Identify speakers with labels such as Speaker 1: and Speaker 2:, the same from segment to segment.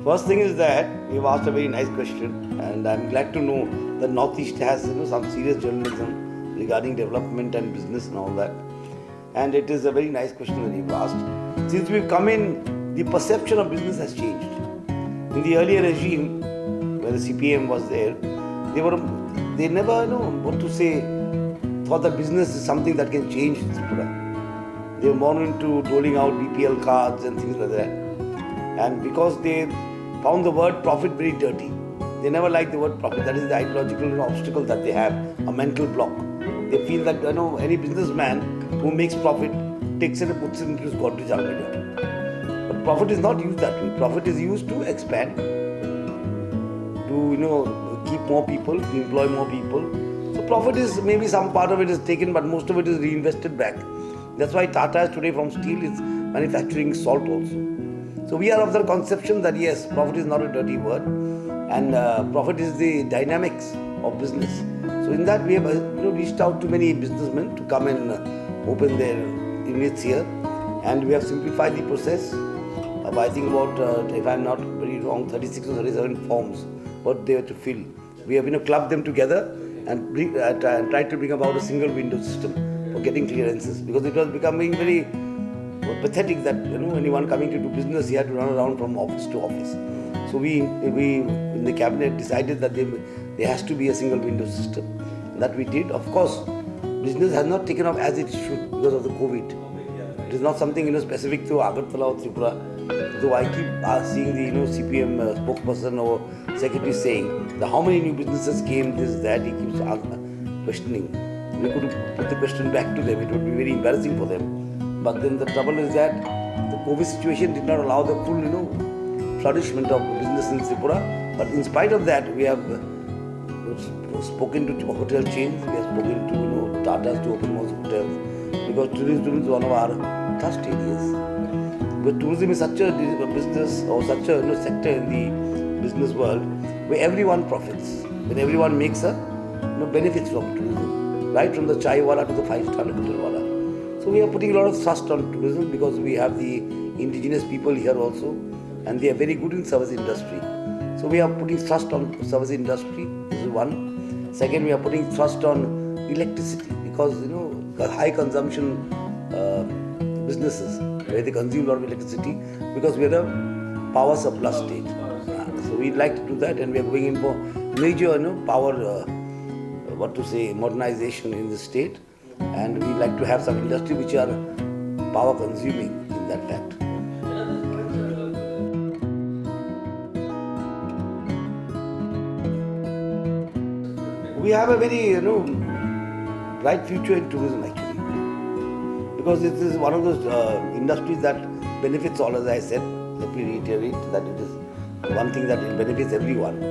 Speaker 1: First thing is that you've asked a very nice question, and I'm glad to know that Northeast has some serious journalism regarding development and business and all that. And it is a very nice question that you've asked. Since we've come in, the perception of business has changed. In the earlier regime, where the CPM was there, they never thought that business is something that can change Tripura. They were more into doling out BPL cards and things like that. And because they found the word profit very dirty, they never liked the word profit. That is the ideological obstacle that they have, a mental block. They feel that any businessman who makes profit takes it and puts it into his Godrej Almeida. But profit is not used that way. Profit is used to expand, to keep more people, to employ more people. So profit is maybe some part of it is taken, but most of it is reinvested back. That's why Tata is today from steel is manufacturing salt also. So we are of the conception that yes, profit is not a dirty word, and profit is the dynamics of business. So in that we have reached out to many businessmen to come and open their units here, and we have simplified the process. I think about, if I am not very wrong, 36 or 37 forms what they have to fill. We have clubbed them together and tried to bring about a single window system for getting clearances, because it was becoming very pathetic that anyone coming to do business, he had to run around from office to office. So we in the cabinet decided that there has to be a single window system. And that we did. Of course, business has not taken off as it should because of the COVID. It is not something specific to Agartala or Tripura. So I keep seeing the CPM spokesperson or secretary saying that how many new businesses came, this, that. He keeps questioning. We could put the question back to them. It would be very embarrassing for them. But then the trouble is that the COVID situation did not allow the full, flourishment of business in Tripura. But in spite of that, we have spoken to hotel chains, we have spoken to Tatas to open more hotels, because tourism is one of our thrust areas. But tourism is such a business or such a sector in the business world where everyone profits, when everyone makes benefits from tourism, right from the chai wala to the 5-star hotel wala. So we are putting a lot of thrust on tourism because we have the indigenous people here also, and they are very good in service industry. So we are putting thrust on service industry. This is one. Second, we are putting thrust on electricity because high consumption businesses where they consume a lot of electricity because we are a power surplus state. So we'd like to do that, and we are going in for major power modernization in the state. And we like to have some industry which are power consuming in that fact. We have a very bright future in tourism actually, because it is one of those industries that benefits all. As I said, let me reiterate that it is one thing that benefits everyone.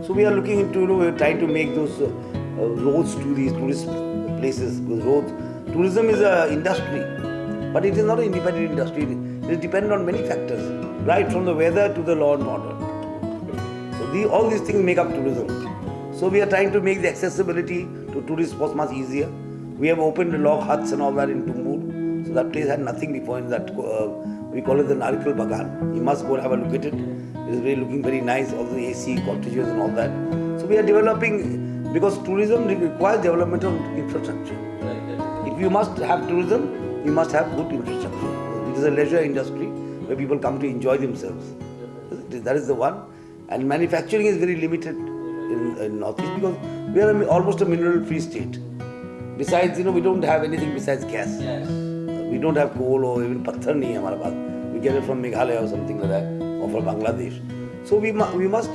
Speaker 1: So we are looking into we're trying to make those roads to these tourist places, because tourism is an industry, but it is not an independent industry. It is dependent on many factors, right from the weather to the law and order. So all these things make up tourism. So we are trying to make the accessibility to tourists much easier. We have opened log huts and all that in Tumbur. So that place had nothing before. In that we call it the Narikal Bagan. You must go and have a look at it. It is looking very nice. All the AC cottages and all that. So we are developing, because tourism requires development of infrastructure. If you must have tourism, you must have good infrastructure. It is a leisure industry where people come to enjoy themselves. That is the one. And manufacturing is very limited in Northeast because we are almost a mineral-free state. Besides, we don't have anything besides gas. Yes. We don't have coal or even patthar nahi hai hamare paas. We get it from Meghalaya or something like that, or from Bangladesh. So we must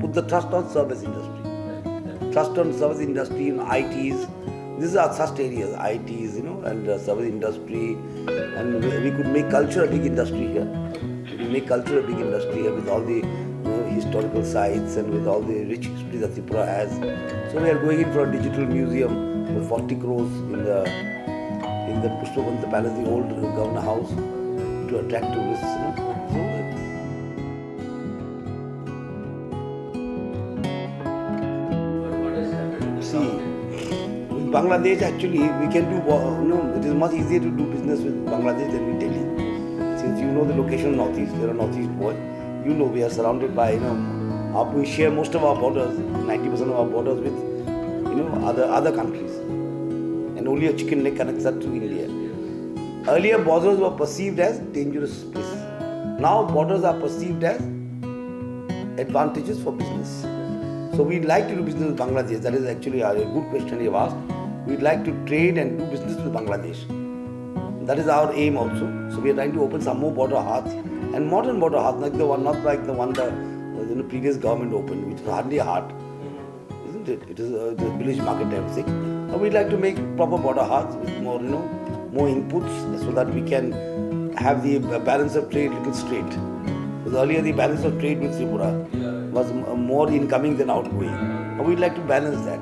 Speaker 1: put the trust on service industry. Trust on service industry, ITs. These are thrust areas, ITs, and service industry. And we could make culture a big industry here. We could make culture a big industry here with all the historical sites and with all the rich history that Tripura has. So we are going in for a digital museum with 40 crores in the Pushpavanta Palace, the old governor house, to attract tourists. So, see, in Bangladesh actually we can do, it is much easier to do business with Bangladesh than with Delhi. Since you know the location of Northeast, you're a Northeast boy. you know, we are surrounded by, we share most of our borders, 90% of our borders with, other countries. And only a chicken leg connects us to India. Earlier, borders were perceived as dangerous places. Now, borders are perceived as advantages for business. So, we'd like to do business with Bangladesh. That is actually a good question you have asked. We'd like to trade and do business with Bangladesh. That is our aim also. So, we are trying to open some more border hearts and modern border hearts, not like the one the previous government opened, which was hardly a heart. Isn't it? It is a village market type of thing. Now, we'd like to make proper border hearts with more, more inputs so that we can have the balance of trade little straight. Because earlier the balance of trade with Tripura was more incoming than outgoing. Now we'd like to balance that.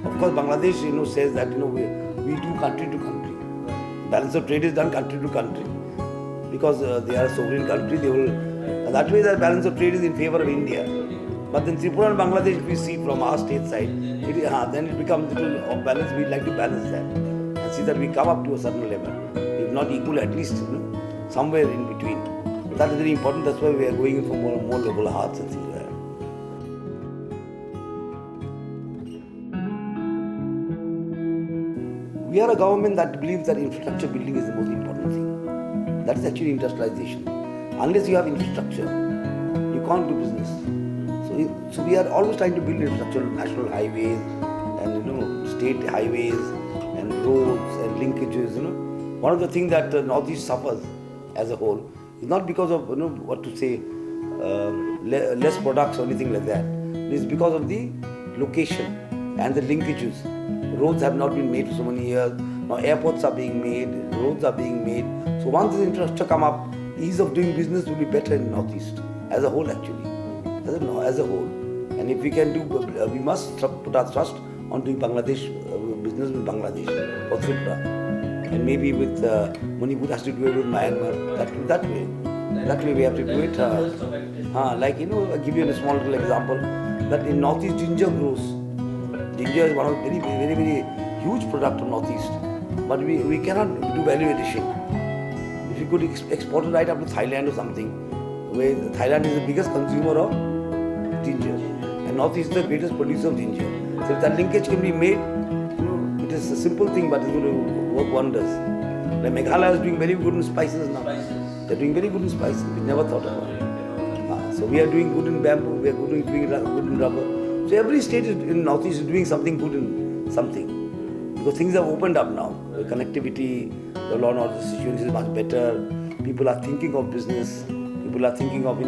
Speaker 1: Of course, Bangladesh, says that, we do country to country. Balance of trade is done country to country. Because they are a sovereign country, they will, that way the balance of trade is in favor of India. But then Tripura and Bangladesh, if we see from our state side, then it becomes a little off balance. We'd like to balance that. See that we come up to a certain level, if not equal, at least somewhere in between. That is very important. That's why we are going in for more local hearts and things like that. We are a government that believes that infrastructure building is the most important thing. That is actually industrialization. Unless you have infrastructure, you can't do business. So we are always trying to build infrastructure, national highways and state highways and roads and linkages. One of the things that Northeast suffers as a whole is not because of less products or anything like that. It is because of the location and the linkages. Roads have not been made for so many years. Now airports are being made, roads are being made. So once this infrastructure come up, ease of doing business will be better in Northeast as a whole actually. As a whole. And if we can do, we must put our trust on doing Bangladesh business with Bangladesh or Tripura. And maybe with Manipur has to do it with Myanmar. That way we have to do it. I'll give you a small little example that in Northeast ginger grows. Ginger is one of the very, very, very huge product of Northeast. But we cannot do value addition. If you could export it right up to Thailand or something, where Thailand is the biggest consumer of ginger. And Northeast is the greatest producer of ginger. So if that linkage can be made, it is a simple thing, but it's going to work wonders. Like Meghalaya is doing very good in spices now. They're doing very good in spices. We never thought about it. So we are doing good in bamboo, we are doing good in rubber. So every state in Northeast is doing something good in something. Because things have opened up now. The connectivity, the law and order situation is much better. People are thinking of business. People are thinking of,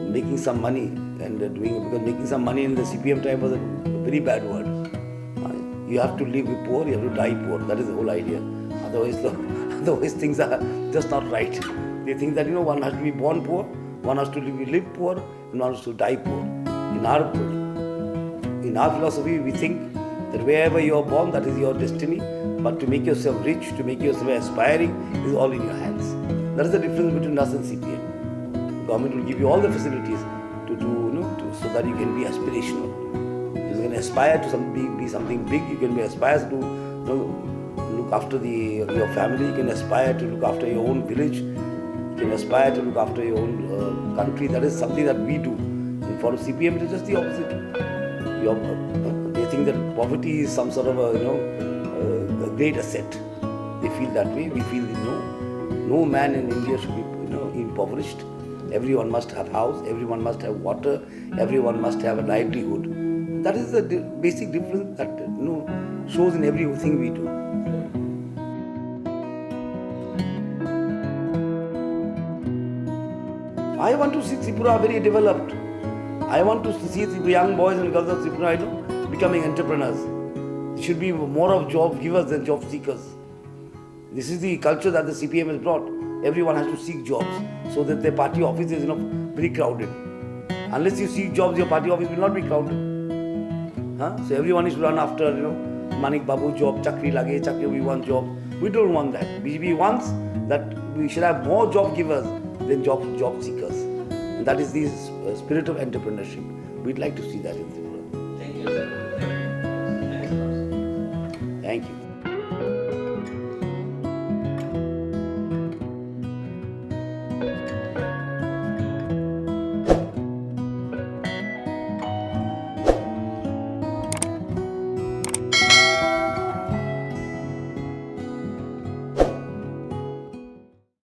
Speaker 1: making some money and doing it. Because making some money in the CPM time was a very bad word. You have to live poor, you have to die poor. That is the whole idea. Otherwise things are just not right. They think that, one has to be born poor, one has to live poor, and one has to die poor. In our philosophy, we think that wherever you are born, that is your destiny. But to make yourself rich, to make yourself aspiring, is all in your hands. That is the difference between us and CPM. Government will give you all the facilities to do, so that you can be aspirational. You can aspire to be something big. You can aspire to look after your family. You can aspire to look after your own village. You can aspire to look after your own country. That is something that we do. And for CPM, it is just the opposite. They think that poverty is some sort of a great asset. They feel that way. We feel no man in India should be impoverished. Everyone must have house. Everyone must have water. Everyone must have a livelihood. That is the basic difference that shows in everything we do. I want to see Tripura very developed. I want to see young boys and girls of Tripura becoming entrepreneurs. There should be more of job givers than job seekers. This is the culture that the CPM has brought. Everyone has to seek jobs so that their party office is very crowded. Unless you seek jobs, your party office will not be crowded. So everyone is to run after, Manik Babu job, Chakri Lage, Chakri, we want job. We don't want that. BJP wants that we should have more job givers than job seekers. And that is the spirit of entrepreneurship. We'd like to see that in Tripura.
Speaker 2: Thank you, sir.